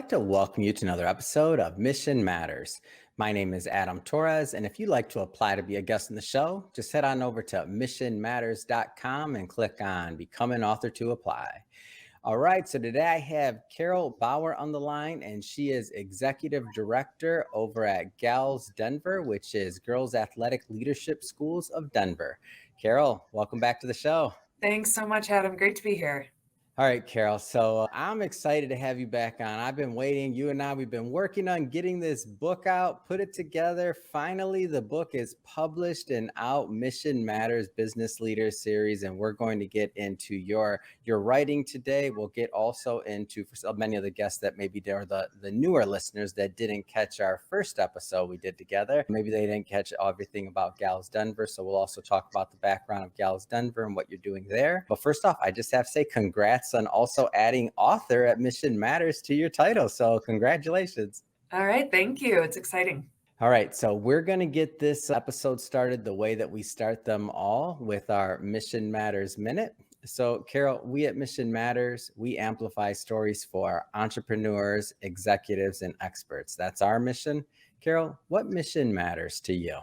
like to welcome you to another episode of Mission Matters. My name is Adam Torres, and if you'd like to apply to be a guest on the show, just head on over to missionmatters.com and click on Become an Author to apply. All right, so today I have Carol Bowar on the line, and she is Executive Director over at GALS Denver, which is Girls Athletic Leadership Schools of Denver. Carol, welcome back to the show. Thanks so much, Adam. Great to be here. All right, Carol. So I'm excited to have you back on. I've been waiting. You and I, we've been working on getting this book out, put it together. Finally, the book is published and out, Mission Matters Business Leaders Series. And we're going to get into your writing today. We'll get also into, for so many of the guests that maybe they're the newer listeners that didn't catch our first episode we did together. Maybe they didn't catch everything about GALS Denver. So we'll also talk about the background of GALS Denver and what you're doing there. But first off, I just have to say congrats on also adding author at Mission Matters to your title. So congratulations. All right. Thank you. It's exciting. All right. So we're going to get this episode started the way that we start them all with our Mission Matters Minute. So Carol, we at Mission Matters, we amplify stories for entrepreneurs, executives, and experts. That's our mission. Carol, what mission matters to you?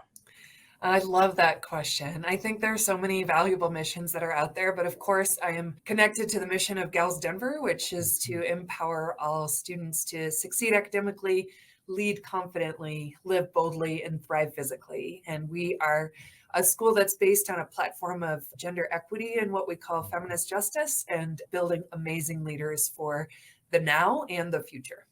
I love that question. I think there are so many valuable missions that are out there, but of course, I am connected to the mission of GALS Denver, which is to empower all students to succeed academically, lead confidently, live boldly, and thrive physically. And we are a school that's based on a platform of gender equity and what we call feminist justice and building amazing leaders for the now and the future.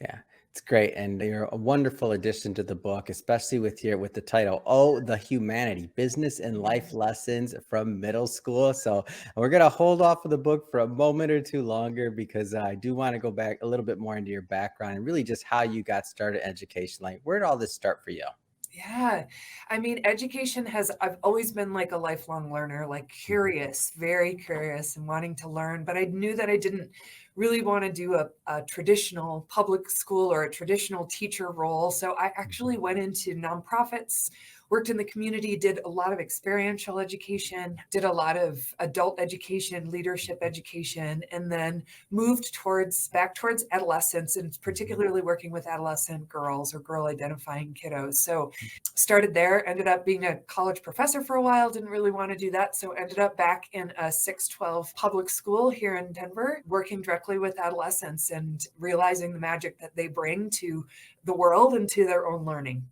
Yeah. It's great. And you're a wonderful addition to the book, especially with the title, Oh, the Humanity, Business and Life Lessons from Middle School. So we're going to hold off of the book for a moment or two longer because I do want to go back a little bit more into your background and really just how you got started in education. Like, where did all this start for you? Yeah. I mean, I've always been like a lifelong learner, like curious, very curious and wanting to learn. But I knew that I didn't really want to do a traditional public school or a traditional teacher role. So I actually went into nonprofits, worked in the community, did a lot of experiential education, did a lot of adult education, leadership education, and then moved back towards adolescence and particularly working with adolescent girls or girl identifying kiddos. So started there, ended up being a college professor for a while, didn't really want to do that. So ended up back in a 612 public school here in Denver, working directly with adolescents and realizing the magic that they bring to the world and to their own learning.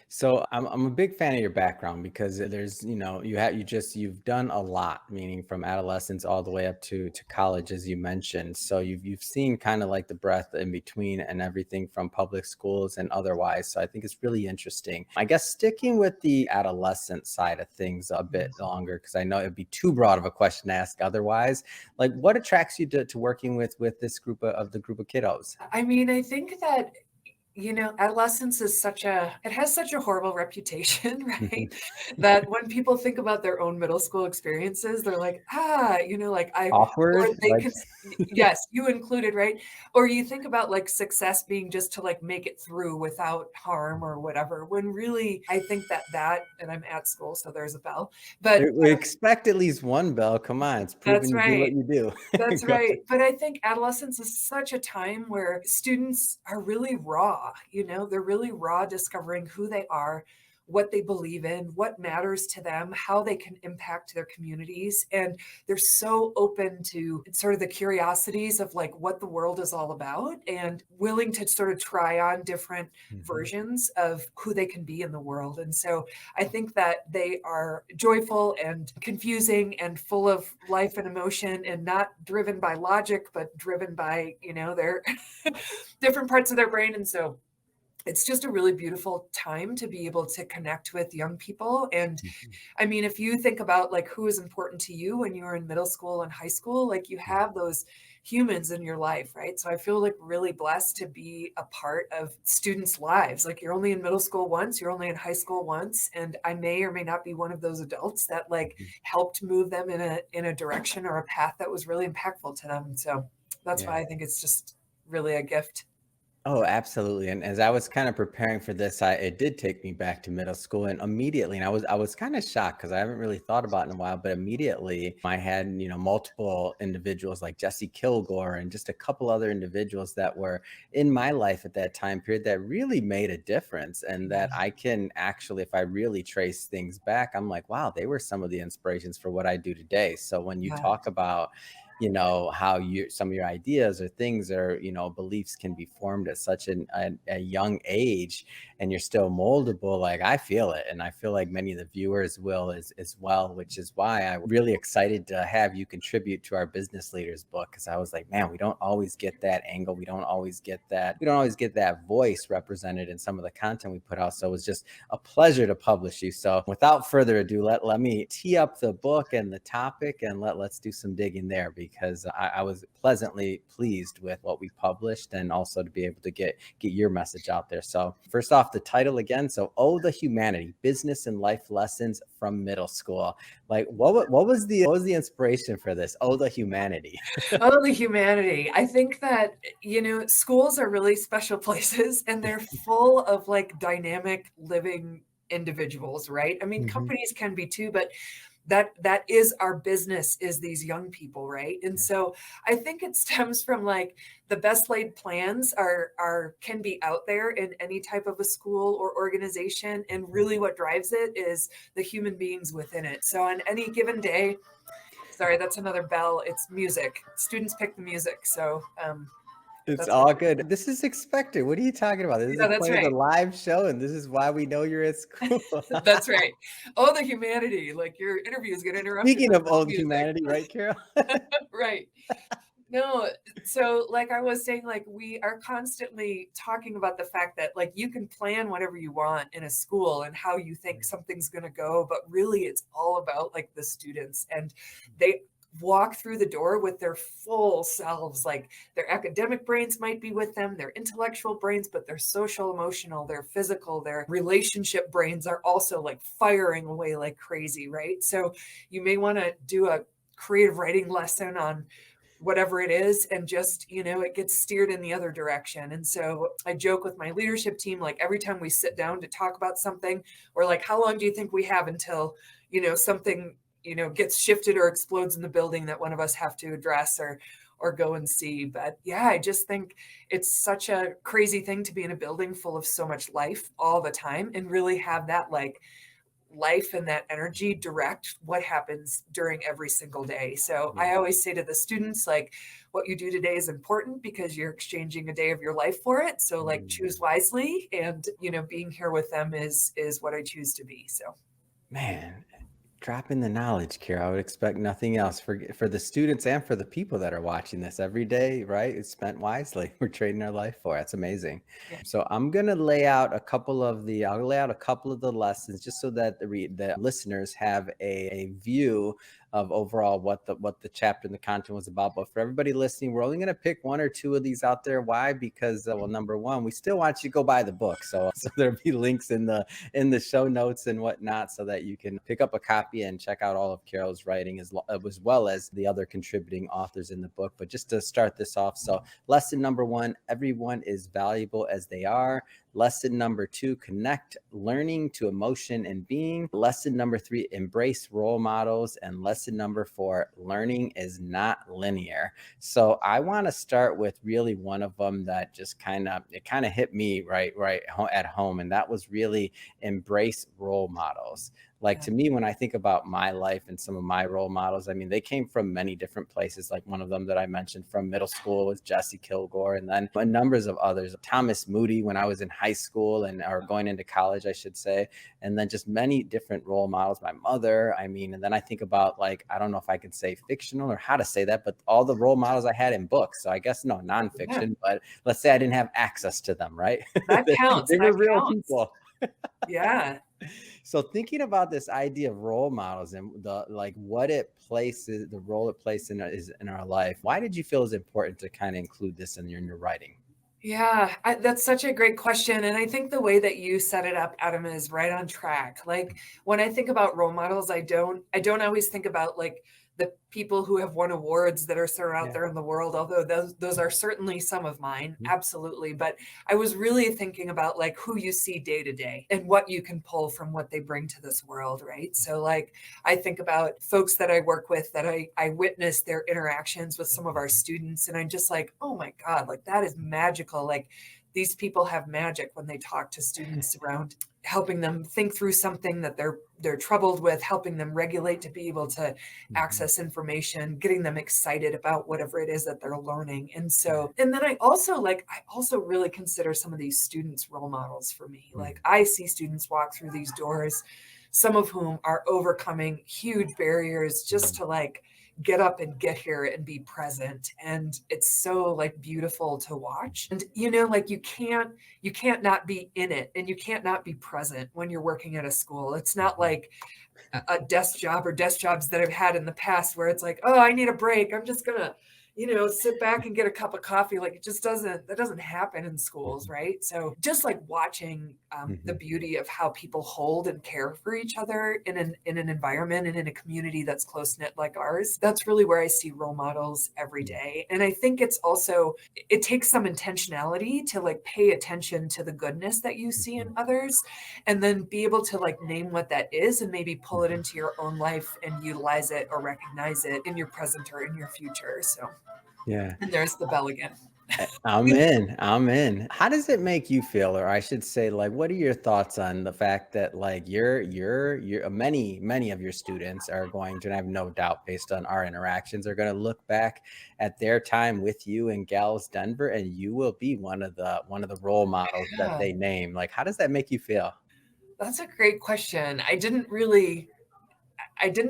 So I'm a big fan of your background because there's, you've done a lot, meaning from adolescence all the way up to college, as you mentioned. So you've seen kind of like the breadth in between and everything from public schools and otherwise. So I think it's really interesting. I guess sticking with the adolescent side of things a bit longer, because I know it'd be too broad of a question to ask otherwise. Like, what attracts you to working with this group of kiddos? I mean, I think that adolescence has such a horrible reputation, right? That when people think about their own middle school experiences, they're like, Awkward. or yes, you included, right? Or you think about like success being just to like make it through without harm or whatever, when really I think and I'm at school, so there's a bell, but We expect at least one bell. Come on, it's proven to do what you do. That's right. But I think adolescence is such a time where students are really raw, they're really raw, discovering who they are, what they believe in, what matters to them, how they can impact their communities. And they're so open to sort of the curiosities of like what the world is all about and willing to sort of try on different versions of who they can be in the world. And so I think that they are joyful and confusing and full of life and emotion and not driven by logic, but driven by, their different parts of their brain. And so it's just a really beautiful time to be able to connect with young people. And I mean, if you think about like who is important to you when you were in middle school and high school, like you have those humans in your life, right? So I feel like really blessed to be a part of students' lives. Like you're only in middle school once, you're only in high school once. And I may or may not be one of those adults that like helped move them in a direction or a path that was really impactful to them. So that's why I think it's just really a gift. Oh, absolutely. And as I was kind of preparing for this, it did take me back to middle school and immediately, and I was kind of shocked because I haven't really thought about it in a while, but immediately I had, multiple individuals like Jesse Kilgore and just a couple other individuals that were in my life at that time period that really made a difference. And Yeah, that I can actually, if I really trace things back, I'm like, wow, they were some of the inspirations for what I do today. So when you yeah, talk about how some of your ideas or things or beliefs can be formed at such a young age, and you're still moldable. Like, I feel it, and I feel like many of the viewers will as well, which is why I'm really excited to have you contribute to our business leaders book, because I was like, man, we don't always get that angle, we don't always get that voice represented in some of the content we put out. So it was just a pleasure to publish you. So without further ado, let me tee up the book and the topic, and let's do some digging there, because I was pleasantly pleased with what we published, and also to be able to get your message out there. So first off, the title again. So, Oh, the Humanity: Business and Life Lessons from Middle School. Like, what was the inspiration for this? Oh, the Humanity. oh, the humanity. I think that, schools are really special places and they're full of like dynamic living individuals, right? I mean, Mhm. companies can be too, but that is our business, is these young people, right? And Yeah. so I think it stems from like the best laid plans are can be out there in any type of a school or organization, and really what drives it is the human beings within it. So on any given day, sorry, that's another bell. It's music. Students pick the music. So It's that's what all it is. good. This is expected. What are you talking about? This is Yeah, the that's point of the right. live show, and this is why we know you're at school. That's right. Oh, the humanity. Like your interview is getting interrupted Speaking by of bell old music. humanity, right, Carol? Right. No, so like I was saying, like we are constantly talking about the fact that like you can plan whatever you want in a school and how you think something's going to go, but really it's all about like the students, and they walk through the door with their full selves. Like their academic brains might be with them, their intellectual brains, but their social, emotional, their physical, their relationship brains are also like firing away like crazy, right? So you may want to do a creative writing lesson on whatever it is, and just it gets steered in the other direction. And so I joke with my leadership team, like every time we sit down to talk about something, we're like, how long do you think we have until something gets shifted or explodes in the building that one of us have to address or go and see. But yeah, I just think it's such a crazy thing to be in a building full of so much life all the time and really have that like life and that energy direct what happens during every single day. So Yeah. I always say to the students, like, what you do today is important because you're exchanging a day of your life for it. So like Mm. choose wisely, and being here with them is what I choose to be. So Man, dropping the knowledge, Kira. I would expect nothing else for the students and for the people that are watching this every day, right? It's spent wisely. We're trading our life for. That's amazing. yeah. So I'll lay out a couple of the lessons just so that the listeners have a view of overall what the chapter and the content was about. But for everybody listening, we're only going to pick one or two of these out there. Why? Because well, number one, we still want you to go buy the book. So there'll be links in the show notes and whatnot, so that you can pick up a copy and check out all of Carol's writing, as well as the other contributing authors in the book. But just to start this off, so lesson number one: everyone is valuable as they are. Lesson number two: connect learning to emotion and being. Lesson number three: embrace role models. And lesson number four: learning is not linear. So I want to start with really one of them that just kind of hit me right at home, and that was really embrace role models. Like, Yeah. to me, when I think about my life and some of my role models, I mean, they came from many different places. Like, one of them that I mentioned from middle school was Jesse Kilgore, and then numbers of others. Thomas Moody when I was in high school, or going into college, I should say. And then just many different role models. My mother, I mean, and then I think about, like, I don't know if I can say fictional or how to say that, but all the role models I had in books. So I guess no, Yeah, nonfiction, but let's say I didn't have access to them, right? that counts. They That were real counts. people. Yeah. So thinking about this idea of role models and the role it plays in our life, why did you feel it was important to kind of include this in your writing? Yeah, that's such a great question. And I think the way that you set it up, Adam, is right on track. Like when I think about role models, I don't always think about like the people who have won awards that are still out Yeah. there in the world, although those are certainly some of mine, Mhm. absolutely. But I was really thinking about like who you see day to day and what you can pull from what they bring to this world, right? So like I think about folks that I work with that I witness their interactions with some of our students, and I'm just like, oh my God, like that is magical. Like these people have magic when they talk to students around helping them think through something that they're troubled with, helping them regulate to be able to Mhm. access information, getting them excited about whatever it is that they're learning. And Yeah. so, and then I also really consider some of these students role models for me. Mm. Like I see students walk through these doors, some of whom are overcoming huge barriers just Mm. to like get up and get here and be present, and it's so like beautiful to watch. And like you can't not be in it, and you can't not be present when you're working at a school. It's not Mhm. like a desk job or desk jobs that I've had in the past where it's like, oh, I need a break, I'm just gonna sit back and get a cup of coffee. Like that doesn't happen in schools, Mhm. right? So just like watching the Mhm. beauty of how people hold and care for each other in an environment and in a community that's close knit like ours, that's really where I see role models every Mm. day. And I think it takes some intentionality to like pay attention to the goodness that you see in Mhm. others, and then be able to like name what that is and maybe pull it Mhm. into your own life and utilize it or recognize it in your present or in your future. So, Yeah. and there's the bell again. I'm in. I'm in. How does it make you feel, or I should say, like, what are your thoughts on the fact that, like, many of your students are going to, and I have no doubt, based on our interactions, are going to look back at their time with you in Gals Denver, and you will be one of the role models that Yeah, they name. Like, how does that make you feel? that's a great question. I didn't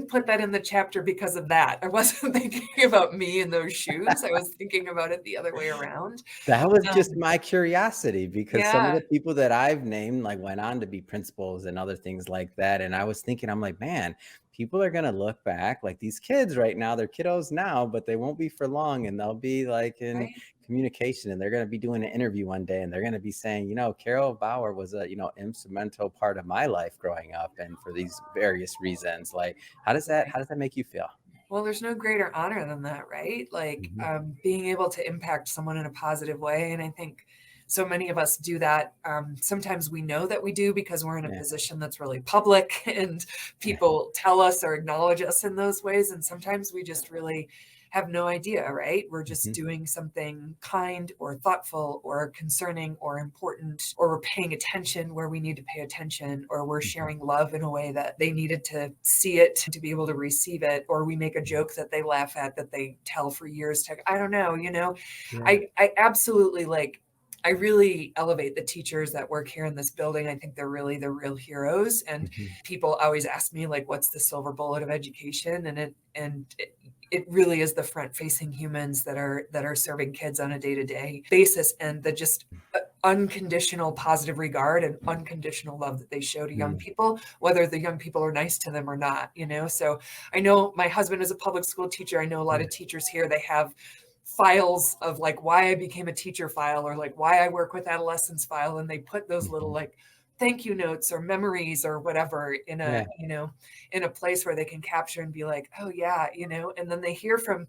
put that in the chapter because of that. I wasn't thinking about me in those shoes. I was thinking about it the other way around. That was just Um, my curiosity because some of yeah, the people that I've named, like, went on to be principals and other things like that, and I was thinking, I'm like, "Man, people are gonna look back, like, these kids right now, they're kiddos now, but they won't be for long, and they'll be, like, in right. communication, and they're gonna be doing an interview one day, and they're gonna be saying, Carol Bowar was a, instrumental part of my life growing up and for these various reasons." Like, how does that Right. how does that make you feel? Well, there's no greater honor than that, right? Like Mhm. being able to impact someone in a positive way. And I think so many of us do that. Sometimes we know that we do because we're in a Yeah. position that's really public and Yeah. people tell us or acknowledge us in those ways. And sometimes we just really have no idea, right? We're just Mhm. doing something kind or thoughtful or concerning or important, or we're paying attention where we need to pay attention, or we're Mhm. sharing love in a way that they needed to see it to be able to receive it, or we make a Mhm. joke that they laugh at that they tell for years to, I don't know. Yeah. I absolutely like, I really elevate the teachers that work here in this building. I think they're really the real heroes. And Mhm. people always ask me like, what's the silver bullet of education? And it really is the front facing humans that are serving kids on a day-to-day basis, and the just unconditional positive regard and unconditional love that they show to young Mm. people, whether the young people are nice to them or not. So I know my husband is a public school teacher. I know a lot Yeah. of teachers here, they have files of like why I became a teacher file, or like why I work with adolescents file, and they put those little Mhm. like thank you notes or memories or whatever Yeah. in a place where they can capture and be like, oh yeah, and then they hear from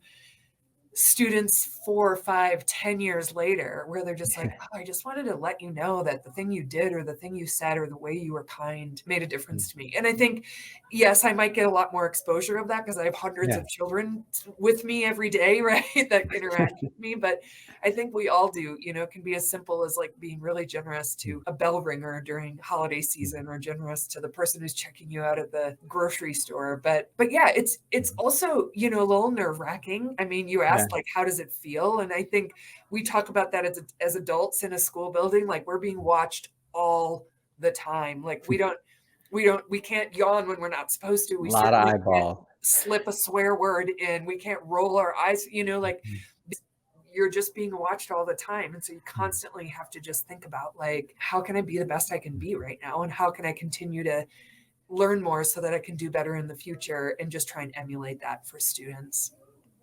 students 4, 5, 10 years later where they're just like, oh, I just wanted to let you know that the thing you did or the thing you said or the way you were kind made a difference to me. And I think, yes, I might get a lot more exposure of that because I have hundreds Yeah. of children with me every day, right, that interact with me. But I think we all do. It can be as simple as like being really generous Mm. to a bell ringer during holiday Mhm. season, or generous to the person who's checking you out at the grocery store. But yeah, it's Mhm. also, a little nerve-wracking. I mean, you Yeah. asked like how does it feel? And I think we talk about that as adults in a school building, like we're being watched all the time. Like we can't yawn when we're not supposed to. A We lot of certainly can't eyeball. slip a swear word in. We can't roll our eyes, like Mhm. you're just being watched all the time. And so you Mm. constantly have to just think about like, how can I be the best I can be Mhm. right now? And how can I continue to learn more so that I can do better in the future, and just try and emulate that for students.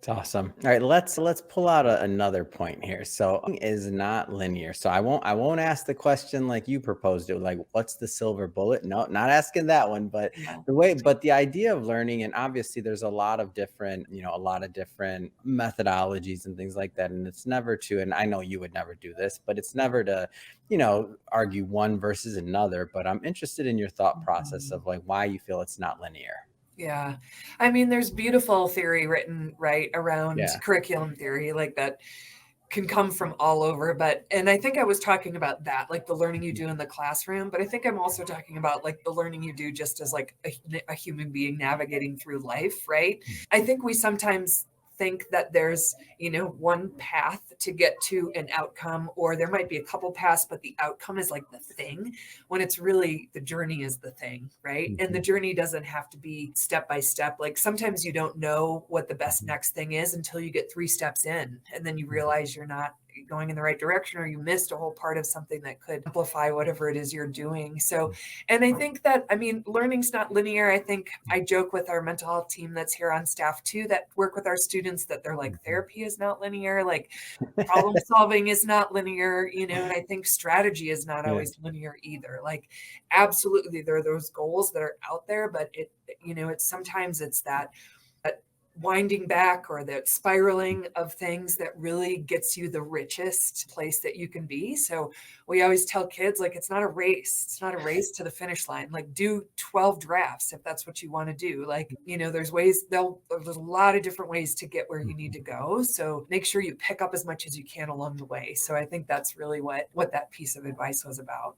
It's awesome. All right, let's pull out another point here. So is not linear. So I won't ask the question like you proposed it, like what's the silver bullet? No, not asking that one, but Yeah. the idea of learning, and obviously there's a lot of different, a lot of different methodologies and things like that. And it's never to, and I know you would never do this, but it's never to, argue one versus another. But I'm interested in your thought process of like why you feel it's not linear. Yeah. I mean, there's beautiful theory written, right, around Yeah. curriculum theory, like that can come from all over. And I think I was talking about that, like the learning you do in the classroom, but I think I'm also talking about like the learning you do just as like a human being navigating through life, right? I think we sometimes think that there's, one path to get to an outcome, or there might be a couple paths, but the outcome is like the thing, when it's really the journey is the thing, right? And the Mhm. journey doesn't have to be step by step. Like sometimes you don't know what the best next thing is until you get 3 steps in, and then you realize you're not going in the right direction, or you missed a whole part of something that could amplify whatever it is you're doing. So, and I think that, I mean, learning's not linear. I think I joke with our mental health team that's here on staff too, that work with our students, that they're like, Mhm. therapy is not linear, like problem solving is not linear, and I think strategy is not Yeah. always linear either. Like, absolutely, there are those goals that are out there, but it's sometimes it's that winding back or that spiraling of things that really gets you the richest place that you can be. So we always tell kids, like, it's not a race. It's not a race to the finish line. Like, do 12 drafts if that's what you want to do. Like, there's a lot of different ways to get where you need to go. So make sure you pick up as much as you can along the way. So I think that's really what that piece of advice was about.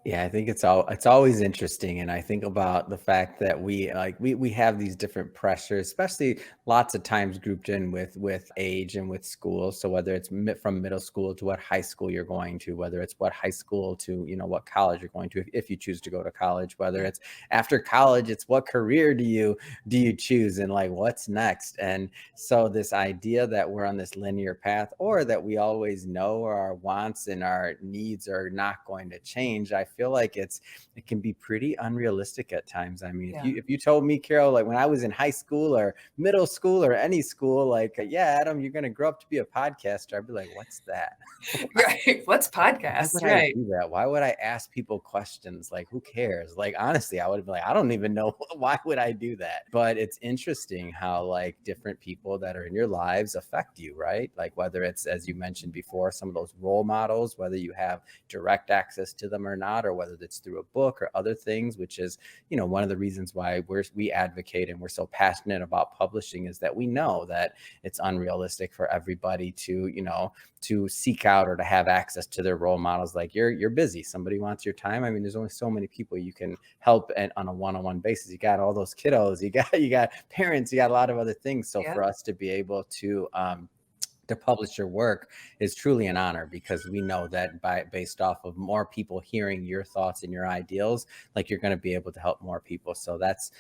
Yeah, I think it's always interesting, and I think about the fact that we have these different pressures, especially lots of times grouped in with age and with school. So whether it's from middle school to what high school you're going to, whether it's what high school to what college you're going to, if you choose to go to college, whether Yeah. it's after college, it's what career do you choose and like what's next. And so this idea that we're on this linear path, or that we always know our wants and our needs are not going to change, I feel like it can be pretty unrealistic at times. I mean, if Yeah. you told me, Carol, like when I was in high school or middle school or any school, like, yeah, Adam, you're going to grow up to be a podcaster, I'd be like, what's that? Right. What's Why would podcast? I Right. do that? Why would I ask people questions? Like, who cares? Like, honestly, I would be like, I don't even know. Why would I do that? But it's interesting how, like, different people that are in your lives affect you, right? Like, whether it's, as you mentioned before, some of those role models, whether you have direct access to them or not, or whether it's through a book or other things, which is, one of the reasons why we advocate and we're so passionate about publishing, is that we know that it's unrealistic for everybody to seek out or to have access to their role models. Like, you're busy, somebody wants your time. I mean, there's only so many people you can help on a one-on-one basis. You got all those kiddos, you got parents, you got a lot of other things. So Yeah. for us to be able to publish your work is truly an honor, because we know that based off of more people hearing your thoughts and your ideals, like, you're going to be able to help more people. So that's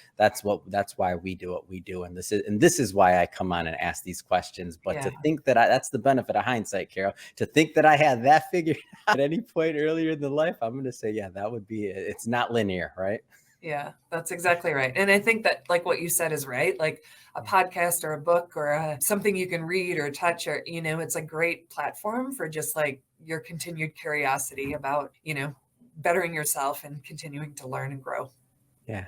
why we do what we do, and this is why I come on and ask these questions. But to Yeah. think that that's the benefit of hindsight, Carol, to think that I had that figured out at any point earlier in the life, I'm going to say, yeah, that would be it. It's not linear, right? Yeah, that's exactly right. And I think that, like what you said is right. Like a podcast or a book or something you can read or touch, or, it's a great platform for just like your continued curiosity about, bettering yourself and continuing to learn and grow. Yeah.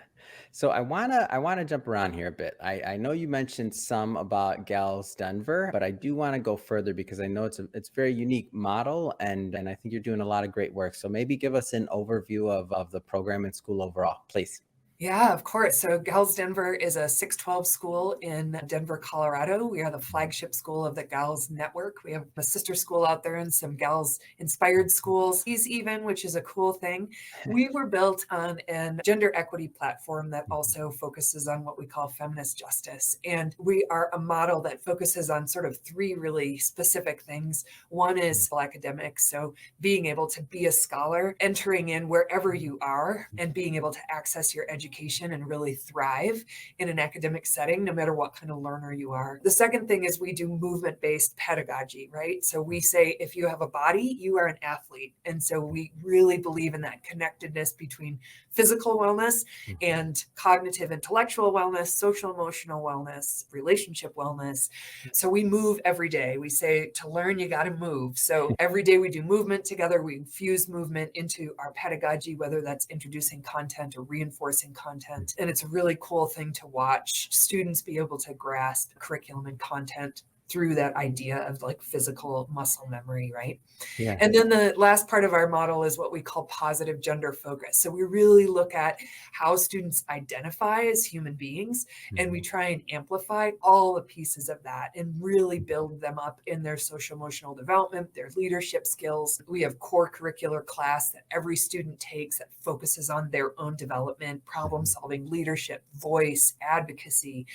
So I wanna jump around here a bit. I know you mentioned some about Gals Denver, but I do want to go further, because I know it's a very unique model, and I think you're doing a lot of great work. So maybe give us an overview of the program and school overall, please. Yeah, of course. So Gals Denver is a 612 school in Denver, Colorado. We are the flagship school of the Gals Network. We have a sister school out there and some Gals inspired schools, these even, which is a cool thing. We were built on a gender equity platform that also focuses on what we call feminist justice. And we are a model that focuses on sort of 3 really specific things. One is academics. So being able to be a scholar, entering in wherever you are and being able to access your education education and really thrive in an academic setting, no matter what kind of learner you are. The second thing is we do movement-based pedagogy, right? So we say if you have a body, you are an athlete. And so we really believe in that connectedness between physical wellness and cognitive intellectual wellness, social emotional wellness, relationship wellness. So we move every day. We say to learn, you got to move. So every day we do movement together. We infuse movement into our pedagogy, whether that's introducing content or reinforcing content. And it's a really cool thing to watch students be able to grasp curriculum and content through that idea of like physical muscle memory, right? Yeah. And then the last part of our model is what we call positive gender focus. So we really look at how students identify as human beings, and we try and amplify all the pieces of that and really build them up in their social emotional development, their leadership skills. We have core curricular class that every student takes that focuses on their own development, problem solving, leadership, voice, advocacy.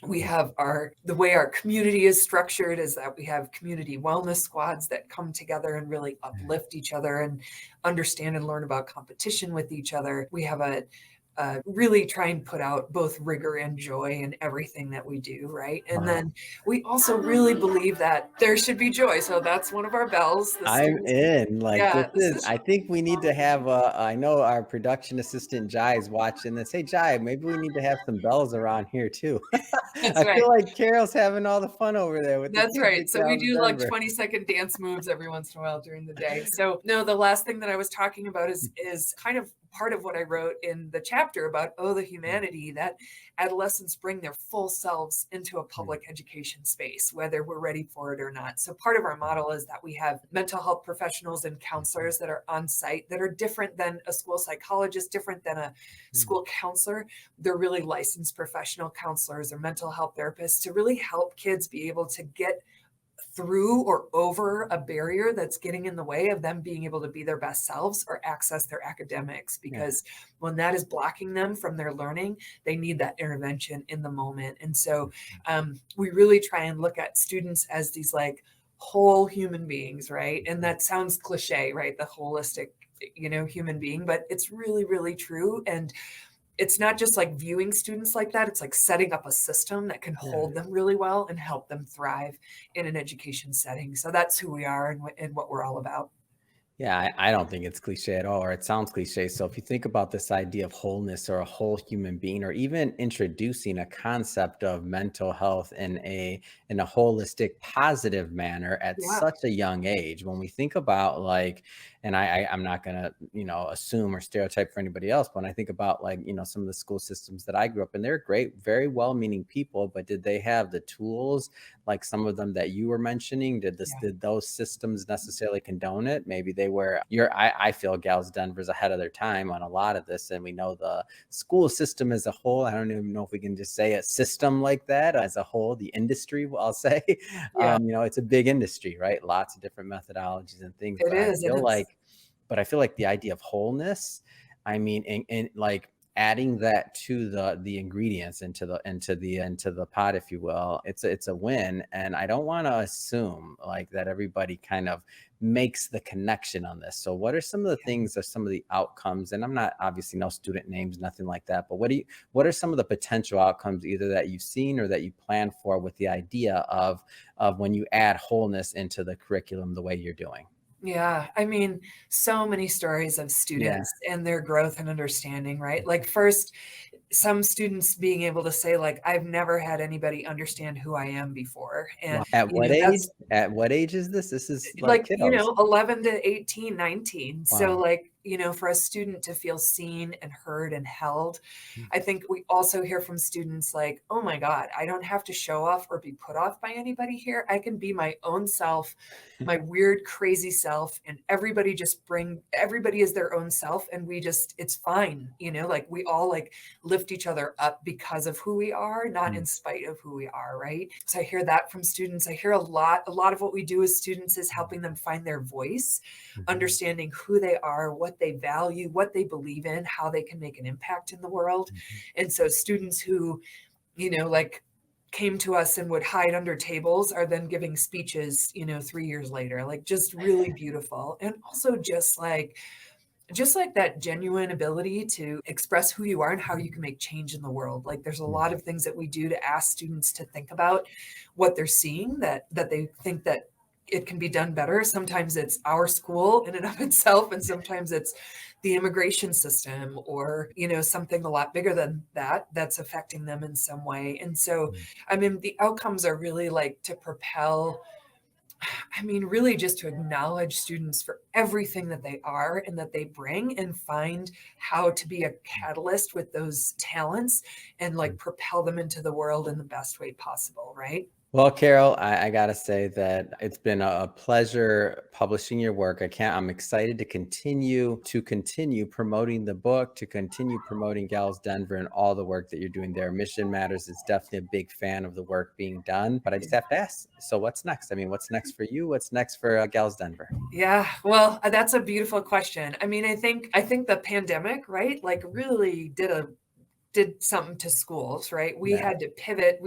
We have the way our community is structured is that we have community wellness squads that come together and really uplift each other and understand and learn about competition with each other. We have really try and put out both rigor and joy in everything that we do, right? And Wow. then we also really believe that there should be joy. So that's one of our bells. I'm in. Like, Yeah, this is I think we need to have, I know our production assistant Jai's watching this. Hey, Jai, maybe we need to have some bells around here too. that's I right. feel like Carol's having all the fun over there with the That's kids right. at So we Carol's do like Denver. 20-second dance moves every once in a while during the day. So no, the last thing that I was talking about is kind of part of what I wrote in the chapter about the humanity, that adolescents bring their full selves into a public education space, whether we're ready for it or not. So part of our model is that we have mental health professionals and counselors that are on site that are different than a school psychologist, different than a school counselor. They're really licensed professional counselors or mental health therapists to really help kids be able to get through or over a barrier that's getting in the way of them being able to be their best selves or access their academics. Because when that is blocking them from their learning, they need that intervention in the moment. And so we really try and look at students as these like whole human beings, right? And that sounds cliche, right? The holistic, human being, but it's really, really true. And it's not just like viewing students like that. It's like setting up a system that can hold them really well and help them thrive in an education setting. So that's who we are and what we're all about. Yeah, I don't think it's cliche at all, or it sounds cliche. So if you think about this idea of wholeness or a whole human being, or even introducing a concept of mental health in a holistic, positive manner at Yeah. such a young age, when we think about like, and I'm not gonna, assume or stereotype for anybody else, but when I think about like, some of the school systems that I grew up in, they're great, very well-meaning people, but did they have the tools like some of them that you were mentioning? Did those systems necessarily condone it? Maybe they were. I feel Gals Denver's ahead of their time on a lot of this, and we know the school system as a whole. I don't even know if we can just say a system like that as a whole. The industry, I'll say, Yeah, it's a big industry, right? Lots of different methodologies and things. it is. And it's, But I feel like the idea of wholeness, I mean, and like adding that to the ingredients into the pot, if you will, it's a win. And I don't want to assume like that everybody kind of makes the connection on this. So what are some of the things or some of the outcomes? And I'm not, obviously no student names, nothing like that, but what are some of the potential outcomes either that you've seen or that you plan for with the idea of when you add wholeness into the curriculum the way you're doing? yeah, I mean, so many stories of Yeah. students and their growth and understanding, right? Like first, some students being able to say like, I've never had anybody understand who I am before. Wow. And, At what age? that's At what age is this? This is like like, kiddos. 11 to 18, 19. So Wow. like, for a student to feel seen and heard and held, I think we also hear from students like, oh my God, I don't have to show off or be put off by anybody here. I can be my own self, my weird, crazy self, and everybody is their own self. And it's fine. Like we all like lift each other up because of who we are, not in spite of who we are. Right. So I hear that from students. I hear a lot of what we do as students is helping them find their voice, understanding who they are, what they value, what they believe in, how they can make an impact in the world. And so students who, like came to us and would hide under tables are then giving speeches, 3 years later, like just really beautiful. And also just like just like that genuine ability to express who you are and how you can make change in the world. Like there's a lot of things that we do to ask students to think about what they're seeing that they think that it can be done better. Sometimes it's our school in and of itself, and sometimes it's the immigration system or, something a lot bigger than that that's affecting them in some way. And so, I mean, the outcomes are really like to propel, really just to acknowledge students for everything that they are and that they bring, and find how to be a catalyst with those talents and like propel them into the world in the best way possible, right? Well, Carol, I gotta say that it's been a pleasure publishing your work. I'm excited to continue promoting the book, to continue promoting Gals Denver and all the work that you're doing there. Mission Matters is definitely a big fan of the work being done, but I just have to ask, so what's next? I mean, what's next for you? What's next for Gals Denver? Yeah, well, that's a beautiful question. I think the pandemic, right? Like really did something to schools, right? We Yeah. had to pivot.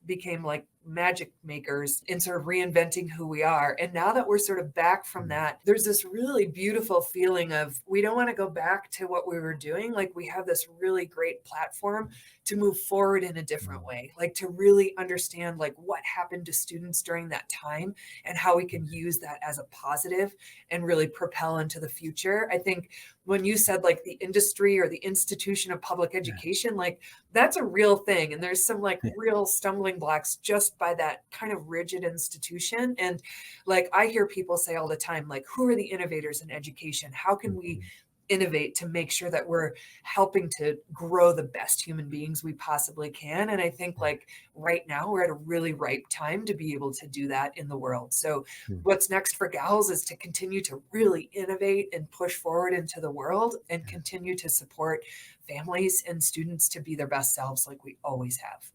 Became like magic makers in sort of reinventing who we are. And now that we're sort of back from that, there's this really beautiful feeling of we don't want to go back to what we were doing. Like we have this really great platform to move forward in a different way, like to really understand like what happened to students during that time and how we can use that as a positive and really propel into the future. I think when you said like the industry or the institution of public education, like that's a real thing. And there's some like real stumbling blocks just by that kind of rigid institution. And like I hear people say all the time, like, who are the innovators in education? How can we innovate to make sure that we're helping to grow the best human beings we possibly can? And I think like right now we're at a really ripe time to be able to do that in the world. So what's next for Gals is to continue to really innovate and push forward into the world and continue to support families and students to be their best selves like we always have.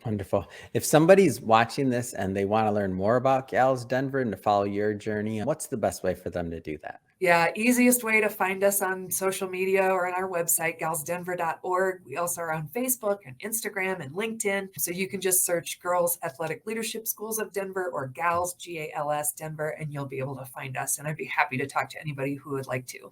Wonderful. If somebody's watching this and they want to learn more about Gals Denver and to follow your journey, what's the best way for them to do that? Yeah, easiest way to find us on social media or on our website, galsdenver.org. We also are on Facebook and Instagram and LinkedIn. So you can just search Girls Athletic Leadership Schools of Denver or Gals, GALS Denver, and you'll be able to find us. And I'd be happy to talk to anybody who would like to.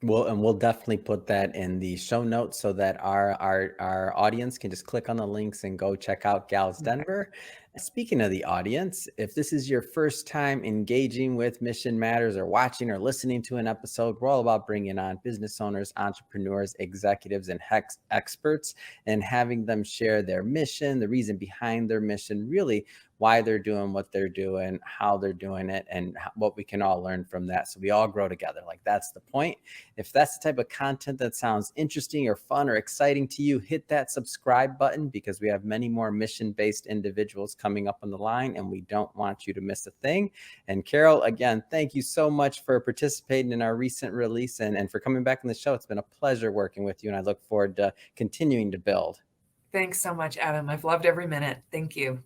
We'll definitely put that in the show notes so that our audience can just click on the links and go check out Gals Denver. Speaking of the audience, if this is your first time engaging with Mission Matters or watching or listening to an episode, we're all about bringing on business owners, entrepreneurs, executives, and experts, and having them share their mission, the reason behind their mission, really why they're doing what they're doing, how they're doing it, and what we can all learn from that. So we all grow together. Like that's the point. If that's the type of content that sounds interesting or fun or exciting to you, hit that subscribe button, because we have many more mission-based individuals coming up on the line and we don't want you to miss a thing. And Carol, again, thank you so much for participating in our recent release and for coming back on the show. It's been a pleasure working with you, and I look forward to continuing to build. Thanks so much, Adam. I've loved every minute. Thank you.